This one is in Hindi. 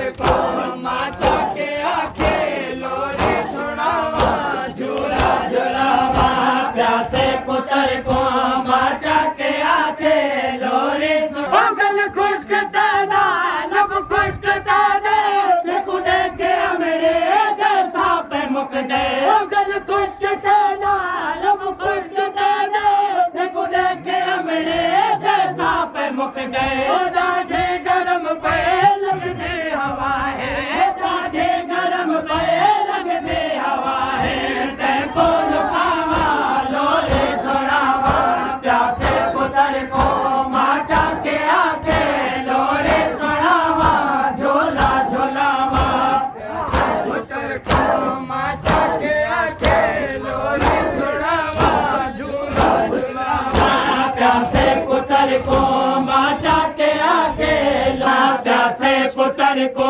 पुत्र को माता के आखे लोरी सुनावा झूला झूलावा प्यासे पुत्र को माता के आखे लोरी सुनावा गल खुश्क ताजा लब खुश्क ताजा देखो देखे मेरे जैसा पे मुक दे गल खुश्क ताजा लब खुश्क ताजा देखो देखे मेरे जैसा पे मुक गए दाढ़े गरम पे लगते हवा है दाढ़े गरम पे लगते हवा है टेको लुकावा लोरे सुनावा प्यासे पुत्र को माचा के आके लोरे सुनावा झोला झोलावा पुत्र को माचा के आके लोरे सुनावा झूला झूलावा प्यासे पुत्र को माचा के आके प्यासे पुत्र को